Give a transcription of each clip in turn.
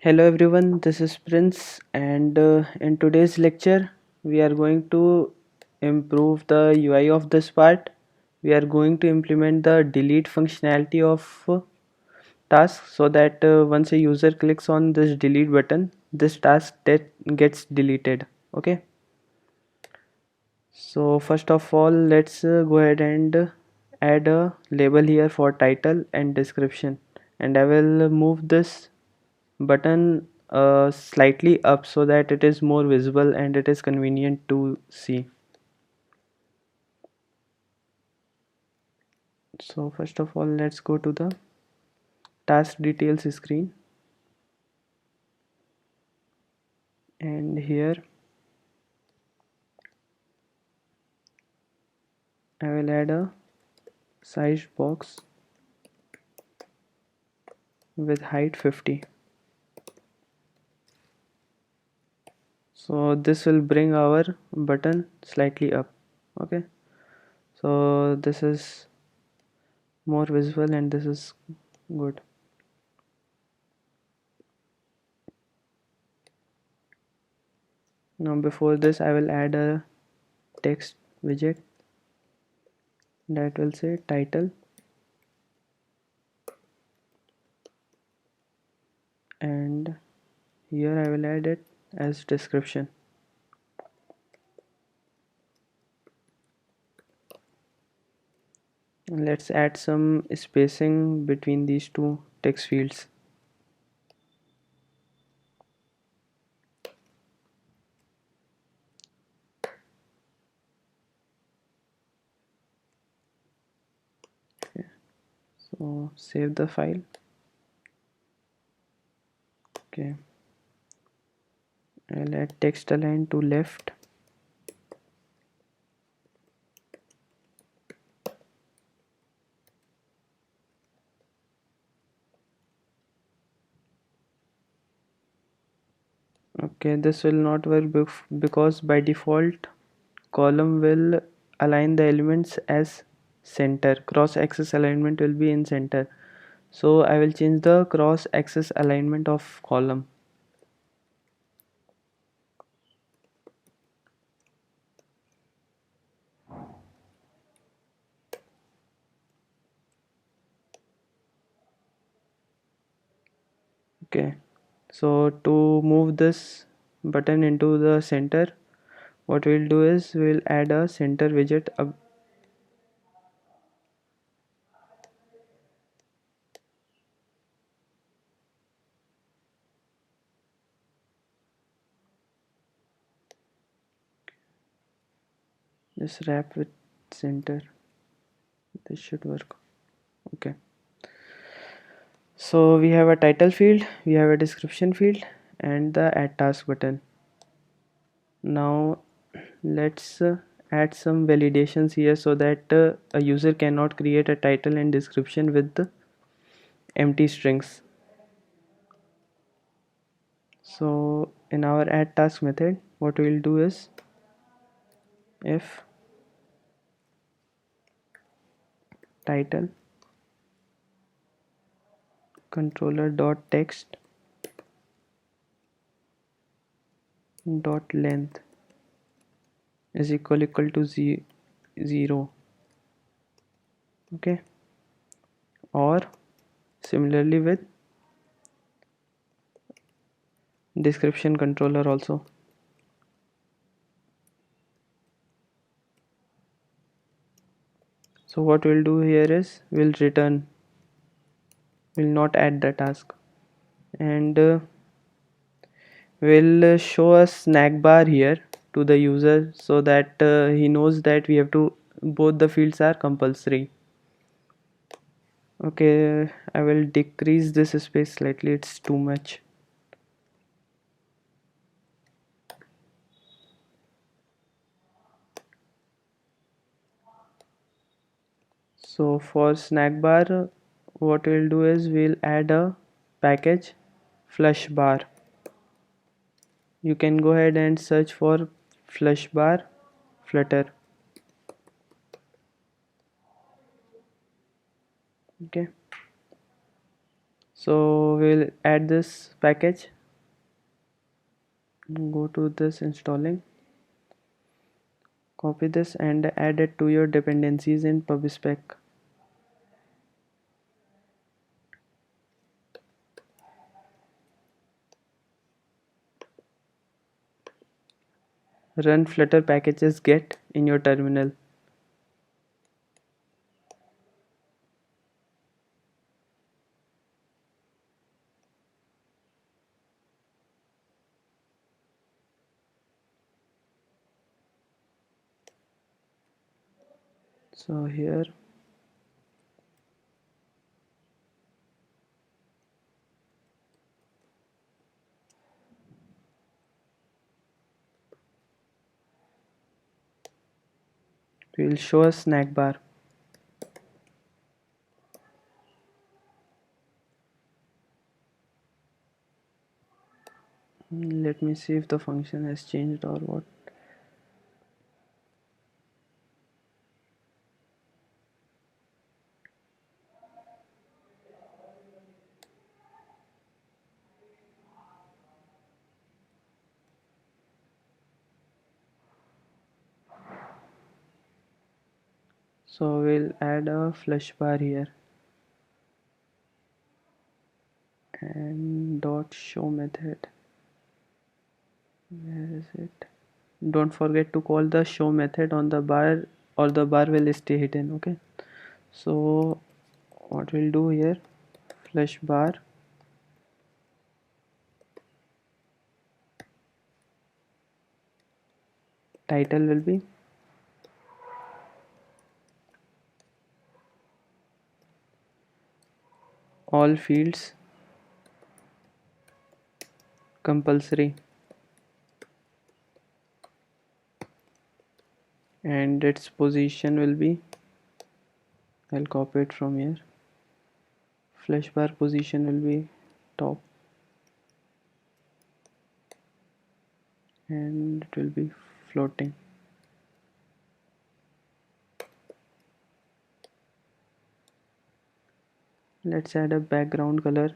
Hello everyone, this is Prince, and in today's lecture, we are going to improve the UI of this part. We are going to implement the delete functionality of task so that once a user clicks on this delete button, this task that gets deleted. Okay, so first of all, let's go ahead and add a label here for title and description, and I will move this button slightly up so that it is more visible and it is convenient to see. So first of all, let's go to the task details screen, and here I will add a size box with height 50. So this will bring our button slightly up. Okay, so this is more visible and this is good. Now before this I will add a text widget that will say title, and here I will add it as description. Let's add some spacing between these two text fields. Okay, so save the file. Okay, I'll add text align to left. Okay, this will not work because by default column will align the elements as center. Cross axis alignment will be in center. So I will change the cross axis alignment of column. Okay, so to move this button into the center, what we'll do is we'll add a center widget. Just wrap with center. This should work. Okay, so we have a title field, we have a description field, and the add task button. Now let's add some validations here so that a user cannot create a title and description with the empty strings. So in our add task method, what we'll do is if title controller dot text dot length is equal to 0. Okay, or similarly with description controller also. So what we'll do here is we'll return, will not add the task, and we'll show a snack bar here to the user so that he knows that we have to, both the fields are compulsory. Okay, I will decrease this space slightly, it's too much. So for snack bar, what we'll do is we'll add a package flush bar. You can go ahead and search for flush bar flutter. Okay, So we'll add this package, go to this installing, copy this and add it to your dependencies in pubspec. Run flutter packages get in your terminal. So here we'll show a snack bar. Let me see if the function has changed or what. So we'll add a flush bar here and dot show method. Where is it? Don't forget to call the show method on the bar or the bar will stay hidden. Okay, so what we'll do here, flush bar title will be all fields compulsory, and its position will be, I'll copy it from here, flash bar position will be top and it will be floating. Let's add a background color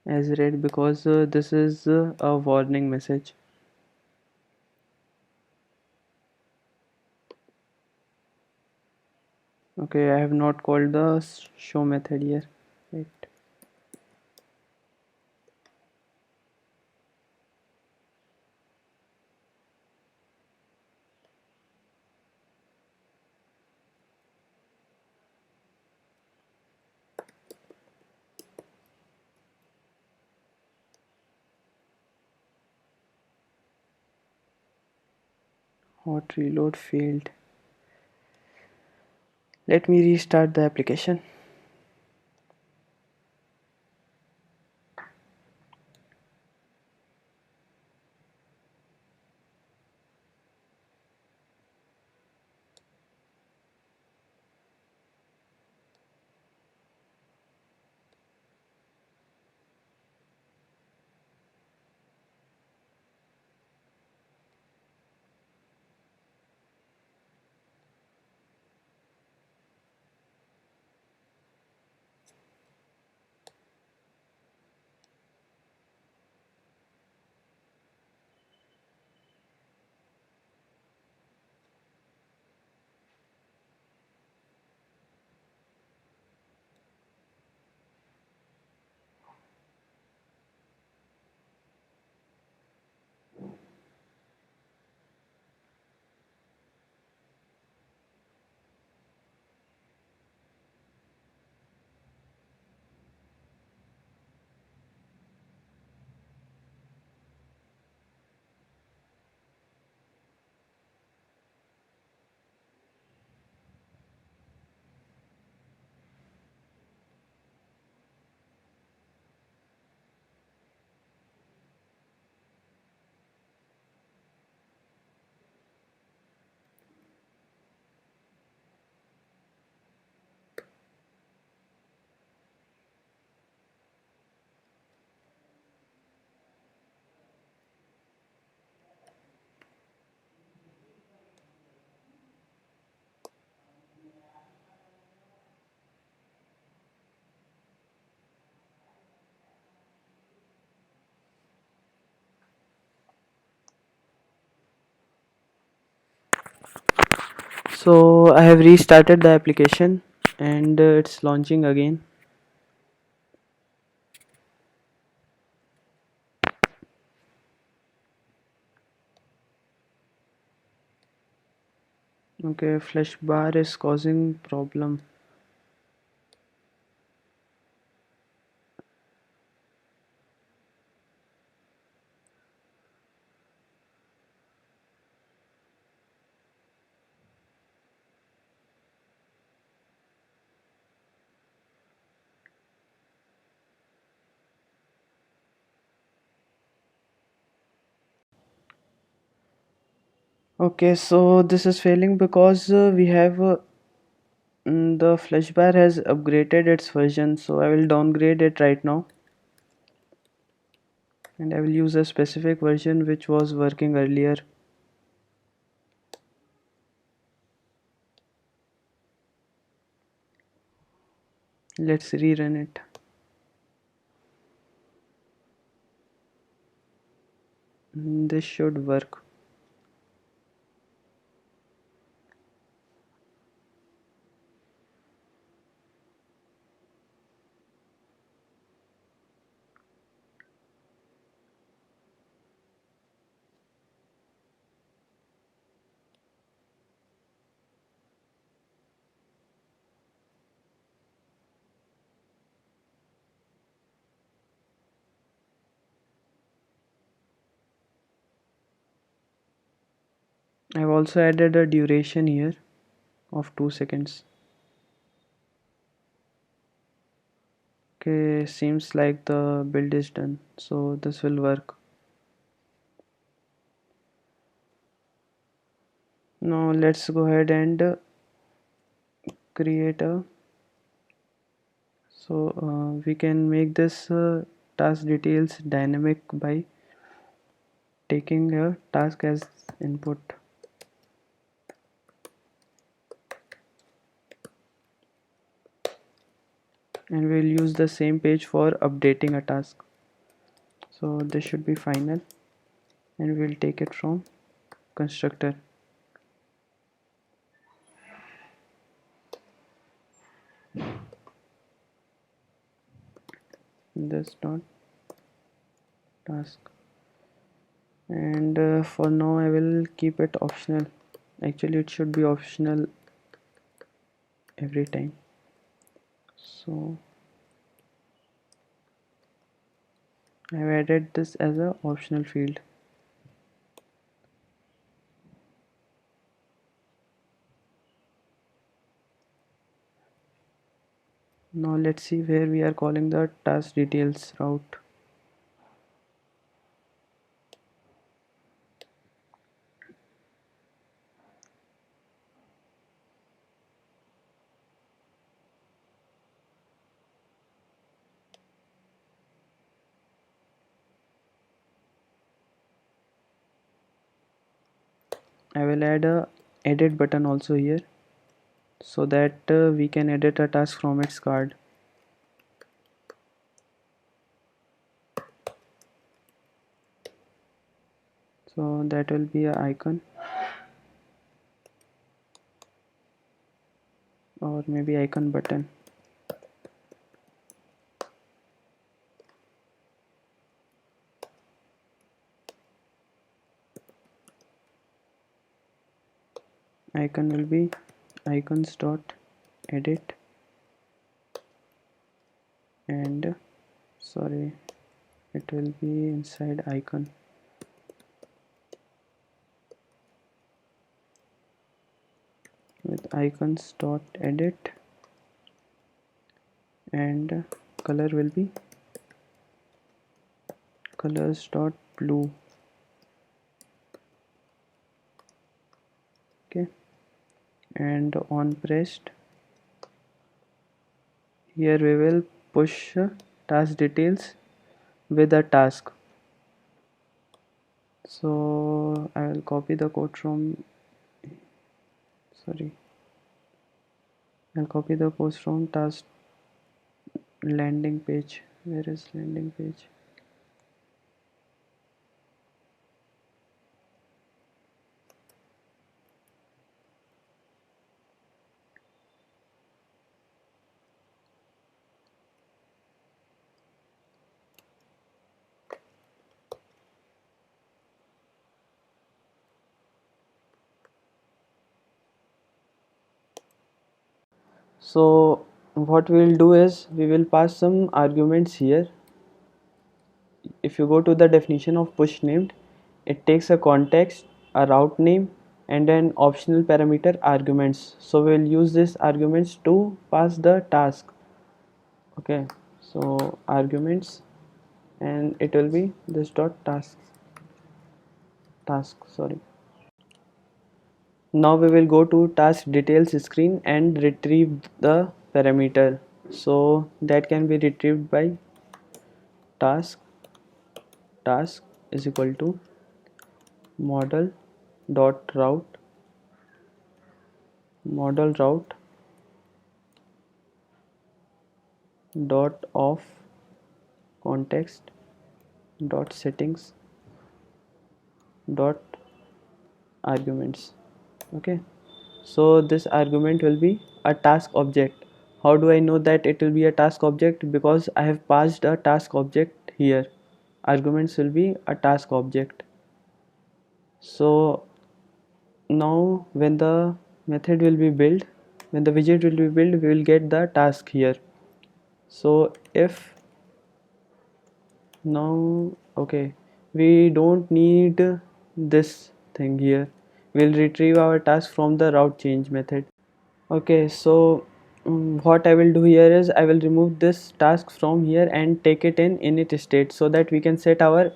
as red because this is a warning message. Okay, I have not called the show method here. Wait. Hot reload failed. Let me restart the application. So I have restarted the application and it's launching again. Okay, flash bar is causing problem. Okay, so this is failing because we have the flash bar has upgraded its version, so I will downgrade it right now and I will use a specific version which was working earlier. Let's rerun it. This should work. I've also added a duration here of 2 seconds. Okay, seems like the build is done, so this will work. Now let's go ahead and create a we can make this task details dynamic by taking a task as input, and we'll use the same page for updating a task. So this should be final and we'll take it from constructor. This dot task, and for now I will keep it optional. Actually it should be optional every time, so I've added this as a optional field. Now let's see where we are calling the task details route. I will add a edit button also here so that we can edit a task from its card. So that will be a icon, or maybe icon button. Icon will be icons dot edit, and sorry, it will be inside icon. With icons dot edit, and color will be colors dot blue. Okay, and on pressed, here we will push task details with a task. So I will copy the code from, sorry, I'll copy the code from task landing page. Where is landing page? So what we will do is we will pass some arguments here. If you go to the definition of push named, it takes a context, a route name, and an optional parameter arguments. So we will use these arguments to pass the task. Okay, so arguments, and it will be this dot task, sorry. Now we will go to task details screen and retrieve the parameter. So that can be retrieved by task is equal to model route dot of context dot settings dot arguments. Okay, so this argument will be a task object. How do I know that it will be a task object? Because I have passed a task object here. Arguments will be a task object. So now when the method will be built, when the widget will be built, we will get the task here. So if now, okay, we don't need this thing here. We'll retrieve our task from the route change method. Okay, so what I will do here is I will remove this task from here and take it in init state so that we can set our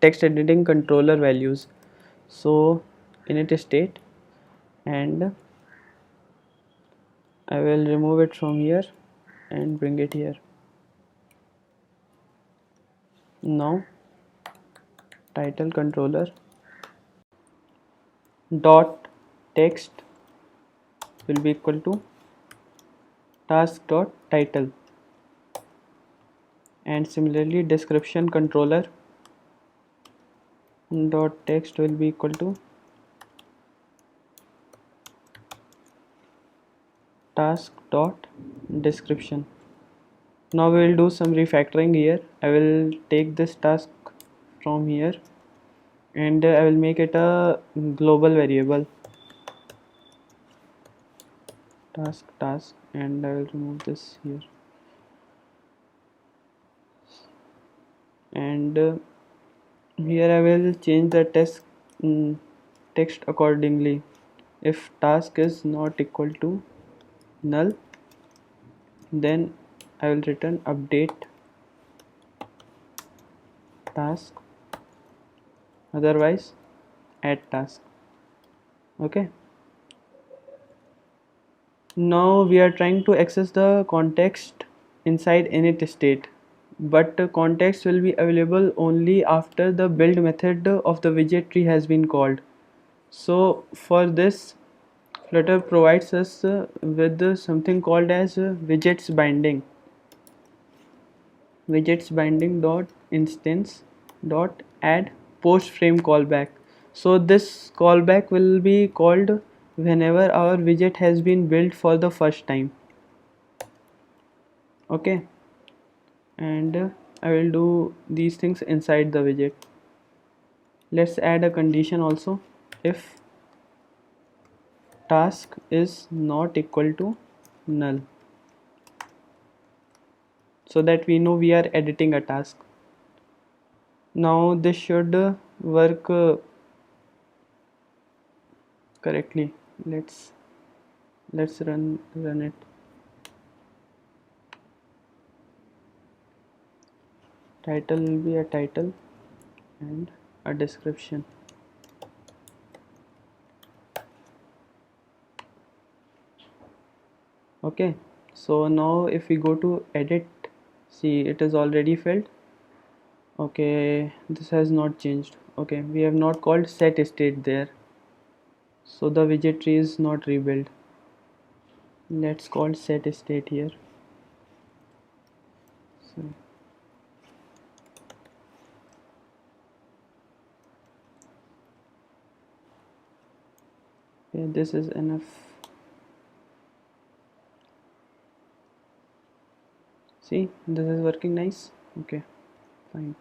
text editing controller values. So init state, and I will remove it from here and bring it here. Now title controller dot text will be equal to task dot title, and similarly description controller dot text will be equal to task dot description. Now we will do some refactoring here. I will take this task from here and I will make it a global variable, task, and I will remove this here, and here I will change the text accordingly. If task is not equal to null, then I will return update task, otherwise add task. Okay, now we are trying to access the context inside init state, but context will be available only after the build method of the widget tree has been called. So for this, Flutter provides us with something called as widgets binding dot instance dot add post frame callback. So this callback will be called whenever our widget has been built for the first time. Okay, and I will do these things inside the widget. Let's add a condition also. If task is not equal to null, so that we know we are editing a task. Now this should work correctly. Let's run it. Title will be a title and a description. Okay, so now if we go to edit, see it is already filled. Okay, this has not changed. Okay, we have not called set state there, so the widget tree is not rebuilt. Let's call set state here. So yeah, this is enough. See, this is working nice. Okay, fine.